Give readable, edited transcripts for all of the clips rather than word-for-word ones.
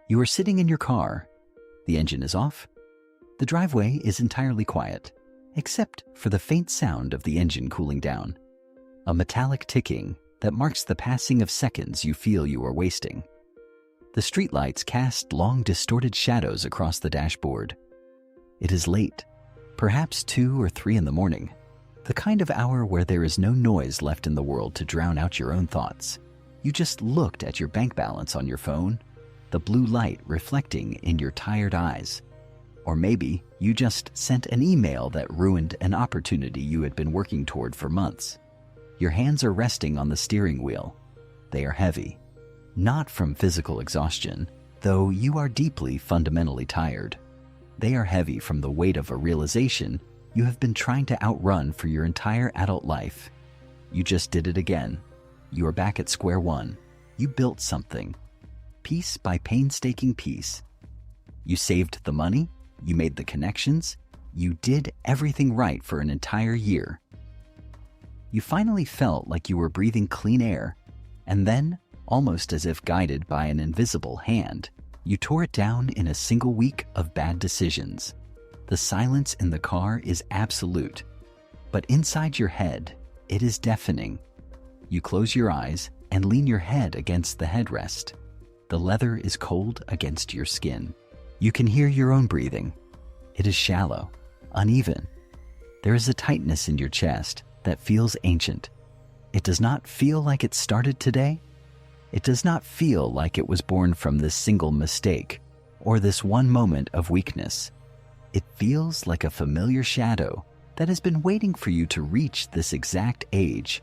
You are sitting in your car. The engine is off. The driveway is entirely quiet, except for the faint sound of the engine cooling down, a metallic ticking that marks the passing of seconds you feel you are wasting. The streetlights cast long, distorted shadows across the dashboard. It is late, perhaps 2 or 3 in the morning, the kind of hour where there is no noise left in the world to drown out your own thoughts. You just looked at your bank balance on your phone, the blue light reflecting in your tired eyes. Or maybe you just sent an email that ruined an opportunity you had been working toward for months. Your hands are resting on the steering wheel. They are heavy, not from physical exhaustion, though you are deeply, fundamentally tired. They are heavy from the weight of a realization you have been trying to outrun for your entire adult life. You just did it again. You are back at square one. You built something, piece by painstaking piece. You saved the money, you made the connections, you did everything right for an entire year. You finally felt like you were breathing clean air, and then, almost as if guided by an invisible hand, you tore it down in a single week of bad decisions. The silence in the car is absolute, but inside your head, it is deafening. You close your eyes and lean your head against the headrest. The leather is cold against your skin. You can hear your own breathing. It is shallow, uneven. There is a tightness in your chest that feels ancient. It does not feel like it started today. It does not feel like it was born from this single mistake or this one moment of weakness. It feels like a familiar shadow that has been waiting for you to reach this exact age,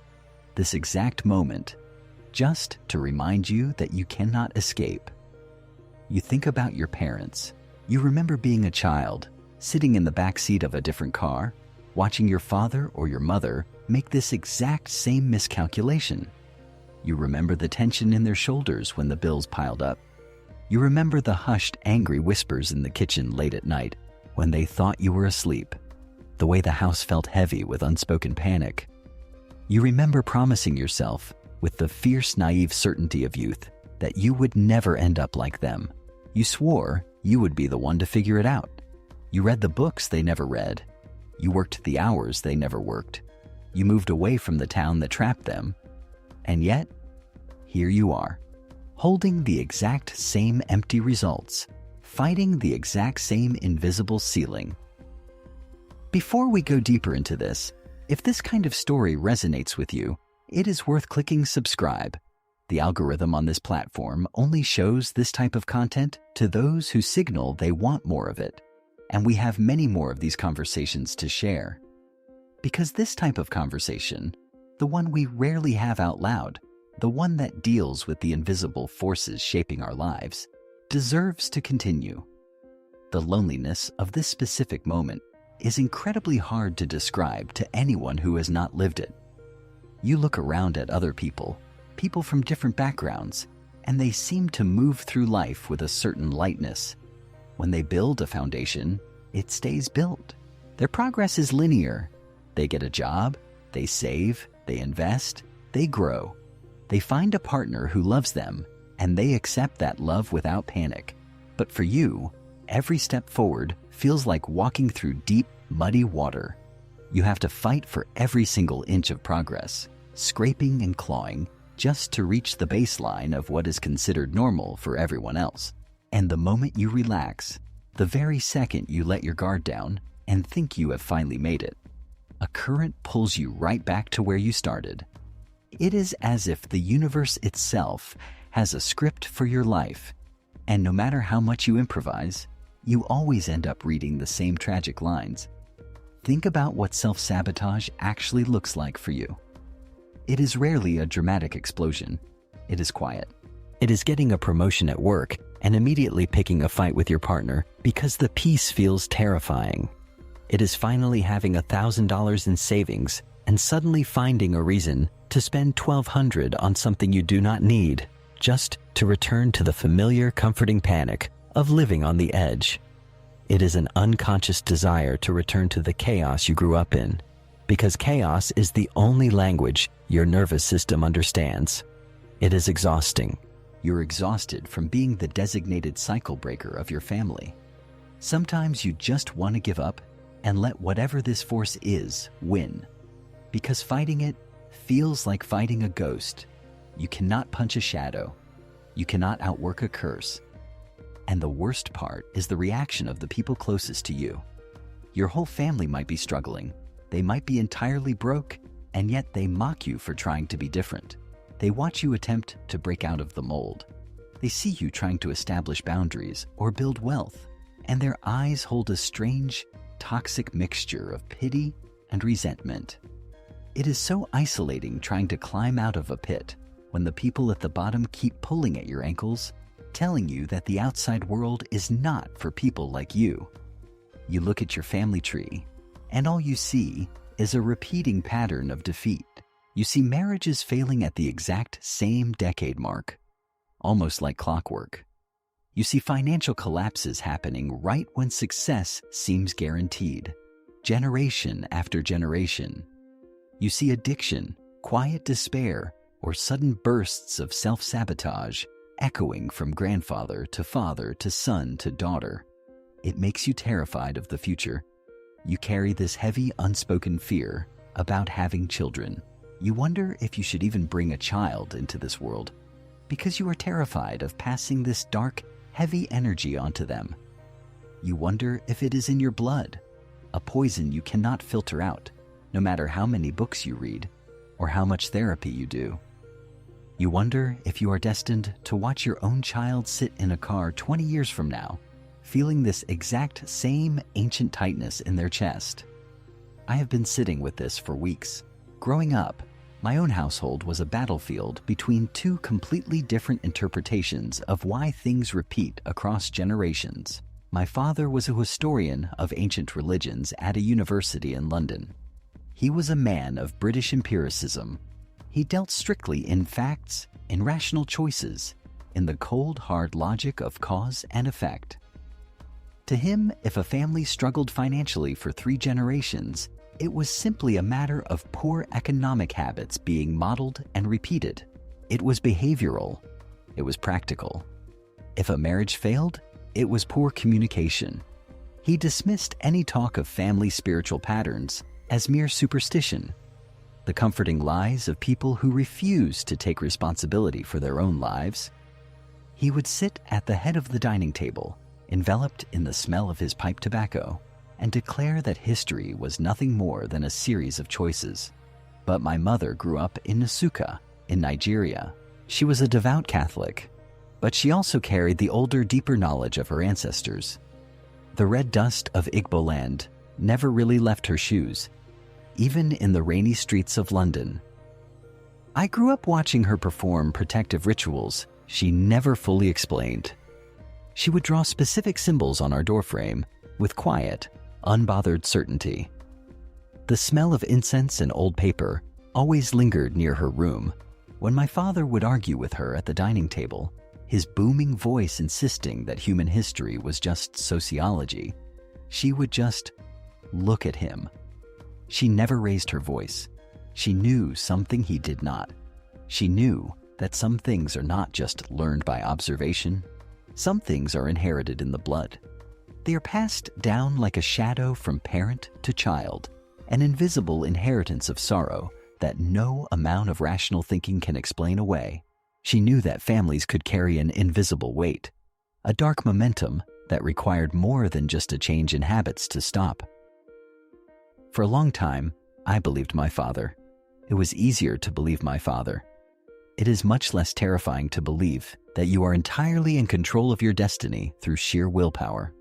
this exact moment, just to remind you that you cannot escape. You think about your parents. You remember being a child, sitting in the back seat of a different car, watching your father or your mother make this exact same miscalculation. You remember the tension in their shoulders when the bills piled up. You remember the hushed, angry whispers in the kitchen late at night when they thought you were asleep, the way the house felt heavy with unspoken panic. You remember promising yourself, with the fierce, naive certainty of youth, that you would never end up like them. You swore you would be the one to figure it out. You read the books they never read. You worked the hours they never worked. You moved away from the town that trapped them. And yet, here you are, holding the exact same empty results, fighting the exact same invisible ceiling. Before we go deeper into this, if this kind of story resonates with you, it is worth clicking subscribe. The algorithm on this platform only shows this type of content to those who signal they want more of it, and we have many more of these conversations to share. Because this type of conversation, the one we rarely have out loud, the one that deals with the invisible forces shaping our lives, deserves to continue. The loneliness of this specific moment is incredibly hard to describe to anyone who has not lived it. You look around at other people from different backgrounds, and they seem to move through life with a certain lightness. When they build a foundation, it stays built. Their progress is linear. They get a job, they save, they invest, they grow. They find a partner who loves them, and they accept that love without panic. But for you, every step forward feels like walking through deep, muddy water. You have to fight for every single inch of progress, scraping and clawing, just to reach the baseline of what is considered normal for everyone else. And the moment you relax, the very second you let your guard down and think you have finally made it, a current pulls you right back to where you started. It is as if the universe itself has a script for your life, and no matter how much you improvise, you always end up reading the same tragic lines. Think about what self-sabotage actually looks like for you. It is rarely a dramatic explosion. It is quiet. It is getting a promotion at work and immediately picking a fight with your partner because the peace feels terrifying. It is finally having $1,000 in savings and suddenly finding a reason to spend $1,200 on something you do not need, just to return to the familiar, comforting panic of living on the edge. It is an unconscious desire to return to the chaos you grew up in, because chaos is the only language your nervous system understands. It is exhausting. You're exhausted from being the designated cycle breaker of your family. Sometimes you just want to give up and let whatever this force is win. Because fighting it feels like fighting a ghost. You cannot punch a shadow. You cannot outwork a curse. And the worst part is the reaction of the people closest to you. Your whole family might be struggling. They might be entirely broke, and yet they mock you for trying to be different. They watch you attempt to break out of the mold. They see you trying to establish boundaries or build wealth, and their eyes hold a strange, toxic mixture of pity and resentment. It is so isolating trying to climb out of a pit when the people at the bottom keep pulling at your ankles, telling you that the outside world is not for people like you. You look at your family tree, and all you see is a repeating pattern of defeat. You see marriages failing at the exact same decade mark, almost like clockwork. You see financial collapses happening right when success seems guaranteed, generation after generation. You see addiction, quiet despair, or sudden bursts of self-sabotage echoing from grandfather to father to son to daughter. It makes you terrified of the future. You carry this heavy, unspoken fear about having children. You wonder if you should even bring a child into this world because you are terrified of passing this dark, heavy energy onto them. You wonder if it is in your blood, a poison you cannot filter out, no matter how many books you read or how much therapy you do. You wonder if you are destined to watch your own child sit in a car 20 years from now, feeling this exact same ancient tightness in their chest. I have been sitting with this for weeks. Growing up, my own household was a battlefield between two completely different interpretations of why things repeat across generations. My father was a historian of ancient religions at a university in London. He was a man of British empiricism. He dealt strictly in facts, in rational choices, in the cold, hard logic of cause and effect. To him, if a family struggled financially for 3 generations, it was simply a matter of poor economic habits being modeled and repeated. It was behavioral. It was practical. If a marriage failed, it was poor communication. He dismissed any talk of family spiritual patterns as mere superstition, the comforting lies of people who refuse to take responsibility for their own lives. He would sit at the head of the dining table, enveloped in the smell of his pipe tobacco, and declare that history was nothing more than a series of choices. But my mother grew up in Nsukka, in Nigeria. She was a devout Catholic, but she also carried the older, deeper knowledge of her ancestors. The red dust of Igbo land never really left her shoes, even in the rainy streets of London. I grew up watching her perform protective rituals she never fully explained. She would draw specific symbols on our doorframe with quiet, unbothered certainty. The smell of incense and old paper always lingered near her room. When my father would argue with her at the dining table, his booming voice insisting that human history was just sociology, she would just look at him. She never raised her voice. She knew something he did not. She knew that some things are not just learned by observation. Some things are inherited in the blood. They are passed down like a shadow from parent to child, an invisible inheritance of sorrow that no amount of rational thinking can explain away. She knew that families could carry an invisible weight, a dark momentum that required more than just a change in habits to stop. For a long time, I believed my father. It was easier to believe my father. It is much less terrifying to believe that you are entirely in control of your destiny through sheer willpower.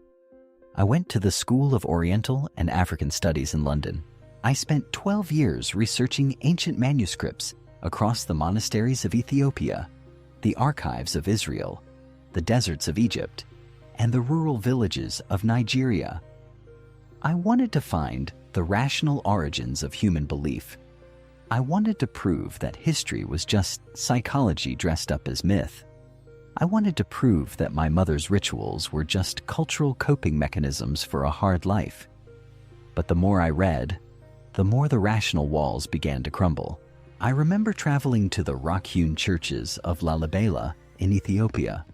I went to the School of Oriental and African Studies in London. I spent 12 years researching ancient manuscripts across the monasteries of Ethiopia, the archives of Israel, the deserts of Egypt, and the rural villages of Nigeria. I wanted to find the rational origins of human belief. I wanted to prove that history was just psychology dressed up as myth. I wanted to prove that my mother's rituals were just cultural coping mechanisms for a hard life. But the more I read, the more the rational walls began to crumble. I remember traveling to the rock-hewn churches of Lalibela in Ethiopia.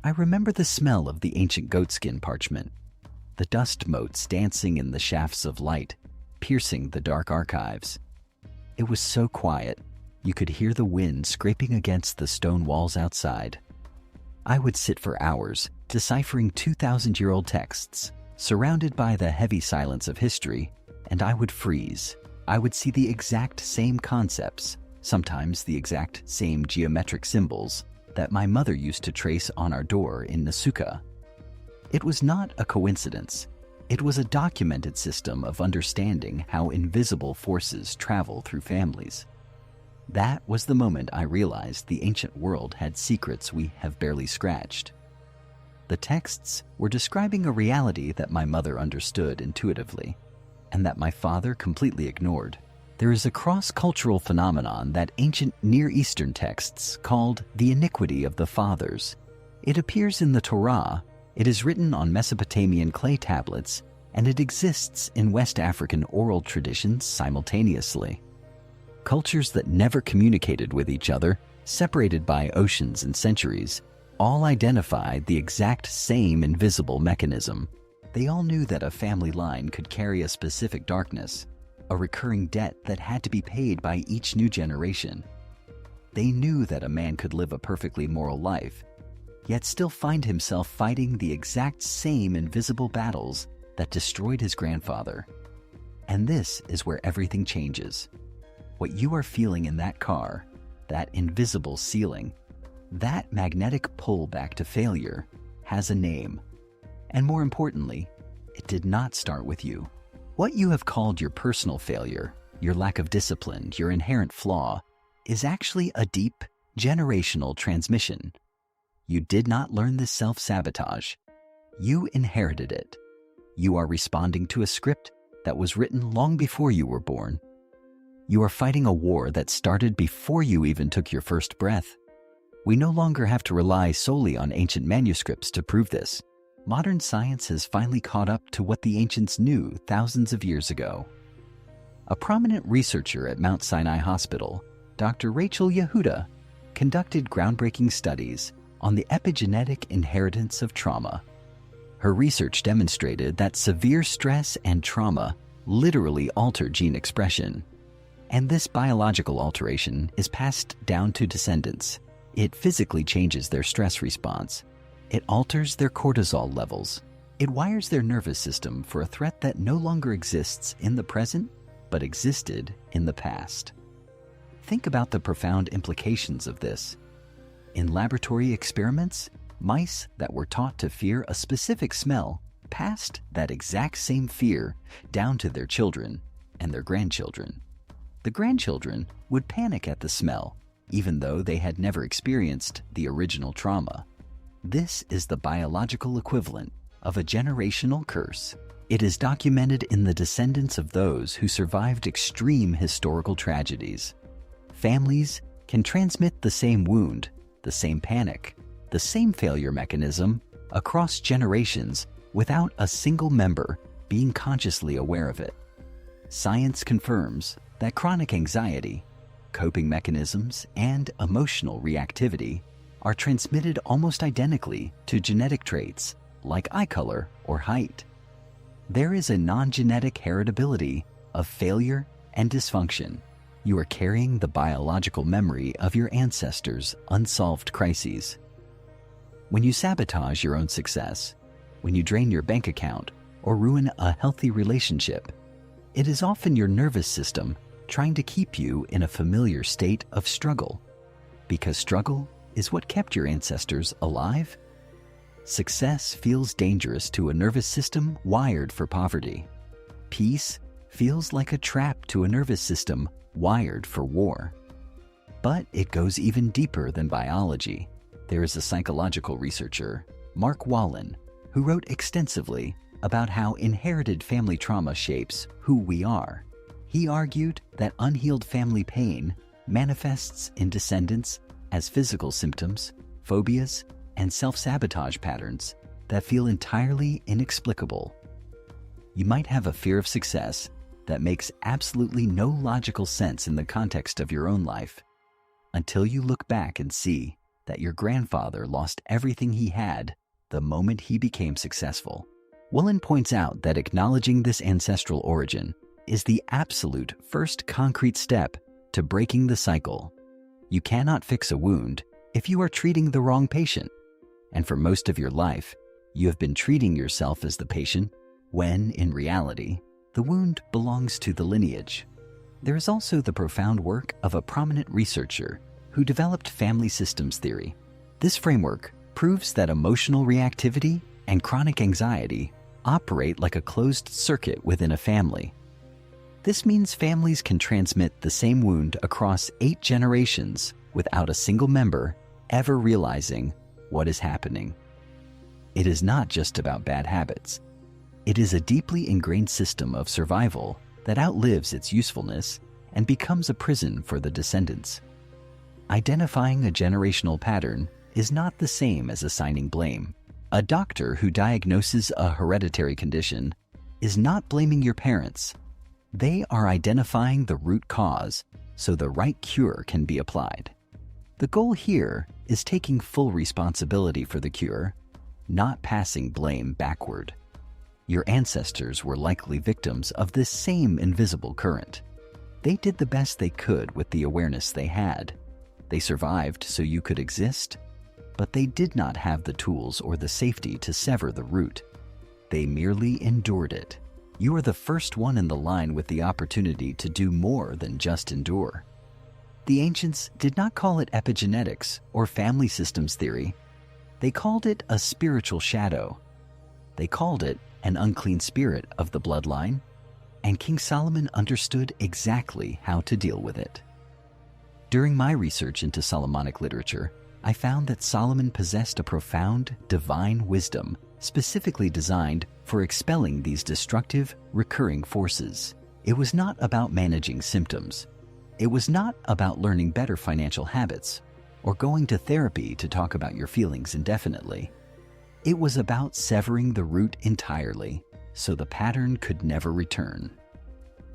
I remember the smell of the ancient goatskin parchment, the dust motes dancing in the shafts of light, piercing the dark archives. It was so quiet, you could hear the wind scraping against the stone walls outside. I would sit for hours, deciphering 2,000-year-old texts, surrounded by the heavy silence of history, and I would freeze. I would see the exact same concepts, sometimes the exact same geometric symbols, that my mother used to trace on our door in Nasuka. It was not a coincidence. It was a documented system of understanding how invisible forces travel through families. That was the moment I realized the ancient world had secrets we have barely scratched. The texts were describing a reality that my mother understood intuitively, and that my father completely ignored. There is a cross-cultural phenomenon that ancient Near Eastern texts called the iniquity of the fathers. It appears in the Torah, it is written on Mesopotamian clay tablets, and it exists in West African oral traditions simultaneously. Cultures that never communicated with each other, separated by oceans and centuries, all identified the exact same invisible mechanism. They all knew that a family line could carry a specific darkness, a recurring debt that had to be paid by each new generation. They knew that a man could live a perfectly moral life, yet still find himself fighting the exact same invisible battles that destroyed his grandfather. And this is where everything changes. What you are feeling in that car, that invisible ceiling, that magnetic pull back to failure, has a name. And more importantly, it did not start with you. What you have called your personal failure, your lack of discipline, your inherent flaw, is actually a deep, generational transmission. You did not learn this self-sabotage. You inherited it. You are responding to a script that was written long before you were born. You are fighting a war that started before you even took your first breath. We no longer have to rely solely on ancient manuscripts to prove this. Modern science has finally caught up to what the ancients knew thousands of years ago. A prominent researcher at Mount Sinai Hospital, Dr. Rachel Yehuda, conducted groundbreaking studies on the epigenetic inheritance of trauma. Her research demonstrated that severe stress and trauma literally alter gene expression, and this biological alteration is passed down to descendants. It physically changes their stress response. It alters their cortisol levels. It wires their nervous system for a threat that no longer exists in the present, but existed in the past. Think about the profound implications of this. In laboratory experiments, mice that were taught to fear a specific smell passed that exact same fear down to their children and their grandchildren. The grandchildren would panic at the smell, even though they had never experienced the original trauma. This is the biological equivalent of a generational curse. It is documented in the descendants of those who survived extreme historical tragedies. Families can transmit the same wound, the same panic, the same failure mechanism across generations without a single member being consciously aware of it. Science confirms that chronic anxiety, coping mechanisms, and emotional reactivity are transmitted almost identically to genetic traits like eye color or height. There is a non-genetic heritability of failure and dysfunction. You are carrying the biological memory of your ancestors' unsolved crises. When you sabotage your own success, when you drain your bank account or ruin a healthy relationship, it is often your nervous system trying to keep you in a familiar state of struggle, because struggle is what kept your ancestors alive. Success feels dangerous to a nervous system wired for poverty. Peace feels like a trap to a nervous system wired for war. But it goes even deeper than biology. There is a psychological researcher, Mark Wallen, who wrote extensively about how inherited family trauma shapes who we are. He argued that unhealed family pain manifests in descendants as physical symptoms, phobias, and self-sabotage patterns that feel entirely inexplicable. You might have a fear of success that makes absolutely no logical sense in the context of your own life, until you look back and see that your grandfather lost everything he had the moment he became successful. Woolen points out that acknowledging this ancestral origin is the absolute first concrete step to breaking the cycle. You cannot fix a wound if you are treating the wrong patient. And for most of your life, you have been treating yourself as the patient when, in reality, the wound belongs to the lineage. There is also the profound work of a prominent researcher who developed family systems theory. This framework proves that emotional reactivity and chronic anxiety operate like a closed circuit within a family. This means families can transmit the same wound across 8 generations without a single member ever realizing what is happening. It is not just about bad habits. It is a deeply ingrained system of survival that outlives its usefulness and becomes a prison for the descendants. Identifying a generational pattern is not the same as assigning blame. A doctor who diagnoses a hereditary condition is not blaming your parents. They are identifying the root cause so the right cure can be applied. The goal here is taking full responsibility for the cure, not passing blame backward. Your ancestors were likely victims of this same invisible current. They did the best they could with the awareness they had. They survived so you could exist, but they did not have the tools or the safety to sever the root. They merely endured it. You are the first one in the line with the opportunity to do more than just endure. The ancients did not call it epigenetics or family systems theory. They called it a spiritual shadow. They called it an unclean spirit of the bloodline, and King Solomon understood exactly how to deal with it. During my research into Solomonic literature, I found that Solomon possessed a profound divine wisdom specifically designed for expelling these destructive, recurring forces. It was not about managing symptoms. It was not about learning better financial habits or going to therapy to talk about your feelings indefinitely. It was about severing the root entirely so the pattern could never return.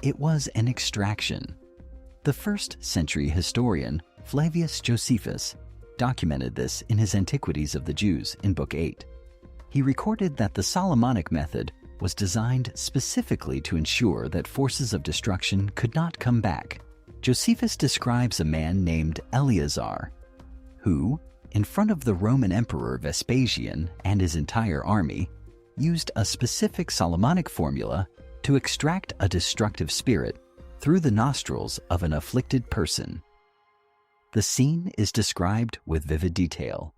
It was an extraction. The 1st century historian Flavius Josephus documented this in his Antiquities of the Jews in Book 8. He recorded that the Solomonic method was designed specifically to ensure that forces of destruction could not come back. Josephus describes a man named Eleazar, who, in front of the Roman Emperor Vespasian and his entire army, used a specific Solomonic formula to extract a destructive spirit through the nostrils of an afflicted person. The scene is described with vivid detail.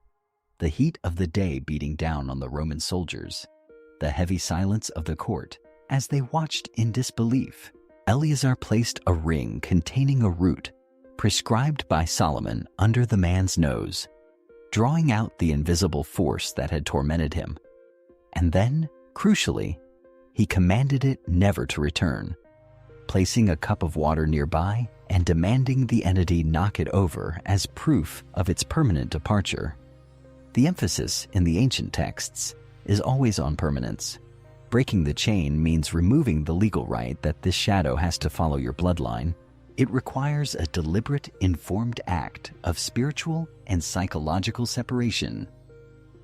The heat of the day beating down on the Roman soldiers, the heavy silence of the court as they watched in disbelief. Eleazar placed a ring containing a root prescribed by Solomon under the man's nose, drawing out the invisible force that had tormented him. And then, crucially, he commanded it never to return, placing a cup of water nearby and demanding the entity knock it over as proof of its permanent departure. The emphasis in the ancient texts is always on permanence. Breaking the chain means removing the legal right that this shadow has to follow your bloodline. It requires a deliberate, informed act of spiritual and psychological separation.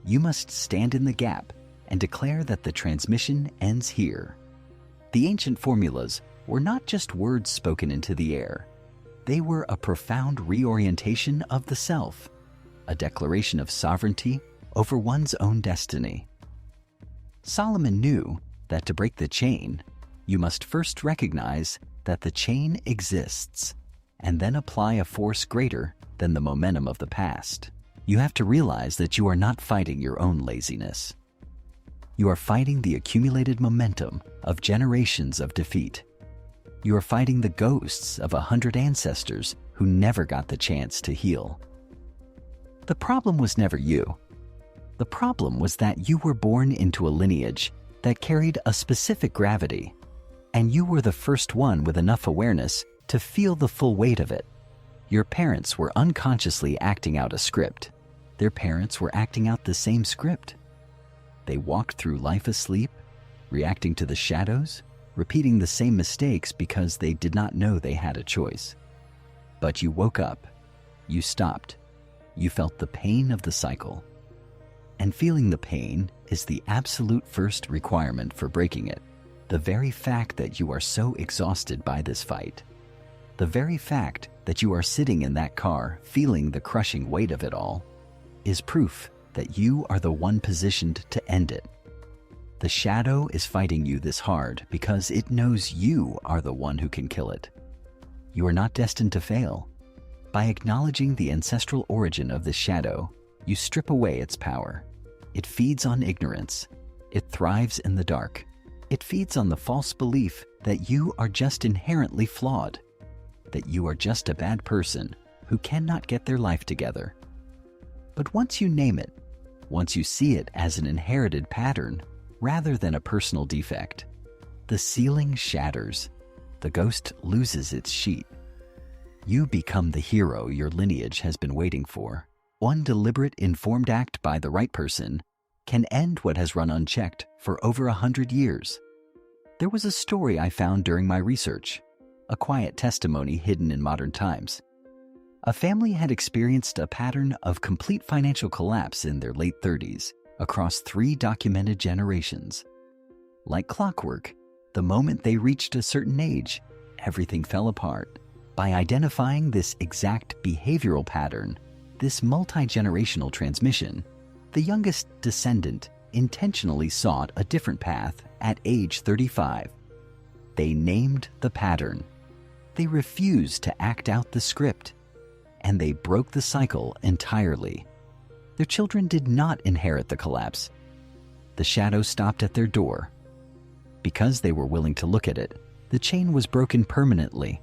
You must stand in the gap and declare that the transmission ends here. The ancient formulas were not just words spoken into the air. They were a profound reorientation of the self, a declaration of sovereignty over one's own destiny. Solomon knew that to break the chain, you must first recognize that the chain exists and then apply a force greater than the momentum of the past. You have to realize that you are not fighting your own laziness. You are fighting the accumulated momentum of generations of defeat. You are fighting the ghosts of 100 ancestors who never got the chance to heal. The problem was never you. The problem was that you were born into a lineage that carried a specific gravity, and you were the first one with enough awareness to feel the full weight of it. Your parents were unconsciously acting out a script. Their parents were acting out the same script. They walked through life asleep, reacting to the shadows, repeating the same mistakes because they did not know they had a choice. But you woke up. You stopped. you felt the pain of the cycle. And feeling the pain is the absolute first requirement for breaking it. The very fact that you are so exhausted by this fight, the very fact that you are sitting in that car feeling the crushing weight of it all, is proof that you are the one positioned to end it. The shadow is fighting you this hard because it knows you are the one who can kill it. You are not destined to fail. By acknowledging the ancestral origin of this shadow, you strip away its power. It feeds on ignorance. It thrives in the dark. It feeds on the false belief that you are just inherently flawed, that you are just a bad person who cannot get their life together. But once you name it, once you see it as an inherited pattern rather than a personal defect, the ceiling shatters. The ghost loses its sheet. You become the hero your lineage has been waiting for. One deliberate, informed act by the right person can end what has run unchecked for over 100 years. There was a story I found during my research, a quiet testimony hidden in modern times. A family had experienced a pattern of complete financial collapse in their late 30s across 3 documented generations. Like clockwork, the moment they reached a certain age, everything fell apart. By identifying this exact behavioral pattern, this multi-generational transmission, the youngest descendant intentionally sought a different path at age 35. They named the pattern. They refused to act out the script, and they broke the cycle entirely. Their children did not inherit the collapse. The shadow stopped at their door. Because they were willing to look at it, the chain was broken permanently.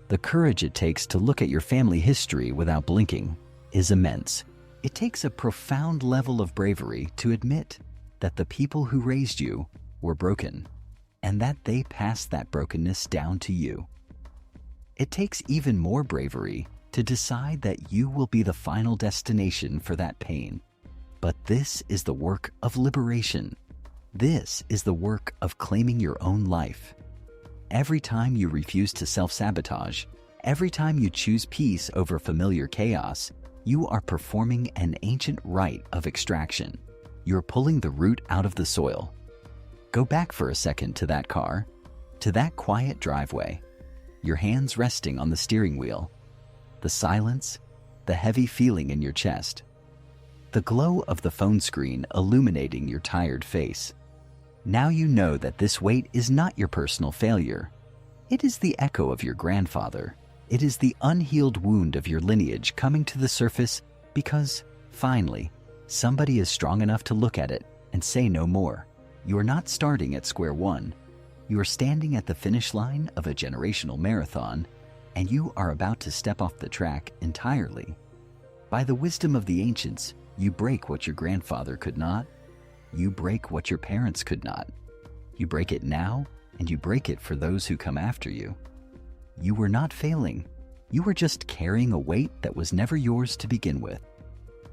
The courage it takes to look at your family history without blinking is immense. It takes a profound level of bravery to admit that the people who raised you were broken, and that they passed that brokenness down to you. It takes even more bravery to decide that you will be the final destination for that pain. But this is the work of liberation. This is the work of claiming your own life. Every time you refuse to self-sabotage, every time you choose peace over familiar chaos, you are performing an ancient rite of extraction. You're pulling the root out of the soil. Go back for a second to that car, to that quiet driveway, your hands resting on the steering wheel, the silence, the heavy feeling in your chest, the glow of the phone screen illuminating your tired face. Now you know that this weight is not your personal failure. It is the echo of your grandfather. It is the unhealed wound of your lineage coming to the surface because, finally, somebody is strong enough to look at it and say no more. You are not starting at square one. You are standing at the finish line of a generational marathon, and you are about to step off the track entirely. By the wisdom of the ancients, you break what your grandfather could not. You break what your parents could not. You break it now, and you break it for those who come after you. You were not failing. You were just carrying a weight that was never yours to begin with.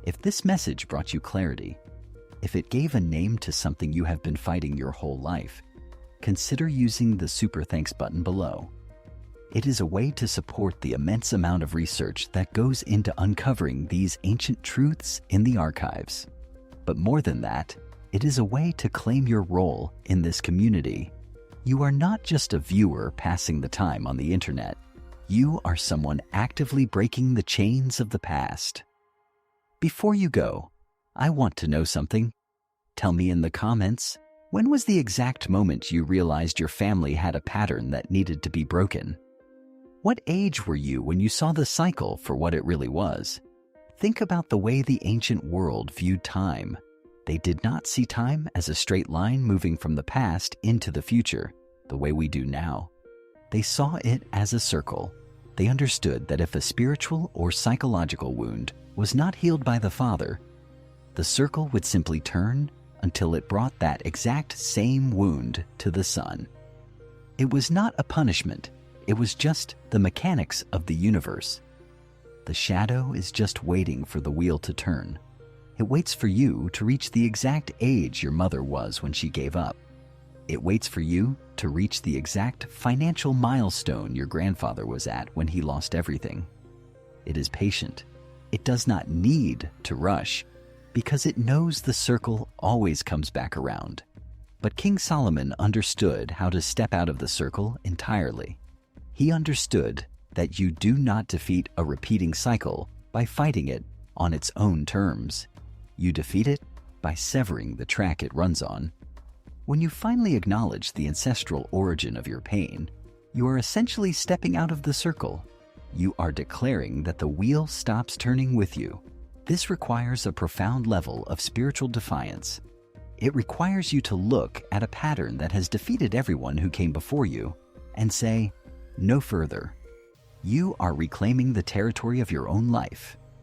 If this message brought you clarity, if it gave a name to something you have been fighting your whole life, consider using the Super Thanks button below. It is a way to support the immense amount of research that goes into uncovering these ancient truths in the archives. But more than that, it is a way to claim your role in this community. You are not just a viewer passing the time on the internet. You are someone actively breaking the chains of the past. Before you go, I want to know something. Tell me in the comments, when was the exact moment you realized your family had a pattern that needed to be broken? What age were you when you saw the cycle for what it really was? Think about the way the ancient world viewed time. They did not see time as a straight line moving from the past into the future, the way we do now. They saw it as a circle. They understood that if a spiritual or psychological wound was not healed by the father, the circle would simply turn until it brought that exact same wound to the son. It was not a punishment. It was just the mechanics of the universe. The shadow is just waiting for the wheel to turn. It waits for you to reach the exact age your mother was when she gave up. It waits for you to reach the exact financial milestone your grandfather was at when he lost everything. It is patient. It does not need to rush because it knows the circle always comes back around. But King Solomon understood how to step out of the circle entirely. He understood that you do not defeat a repeating cycle by fighting it on its own terms. You defeat it by severing the track it runs on. When you finally acknowledge the ancestral origin of your pain, you are essentially stepping out of the circle. You are declaring that the wheel stops turning with you. This requires a profound level of spiritual defiance. It requires you to look at a pattern that has defeated everyone who came before you and say, no further. You are reclaiming the territory of your own life.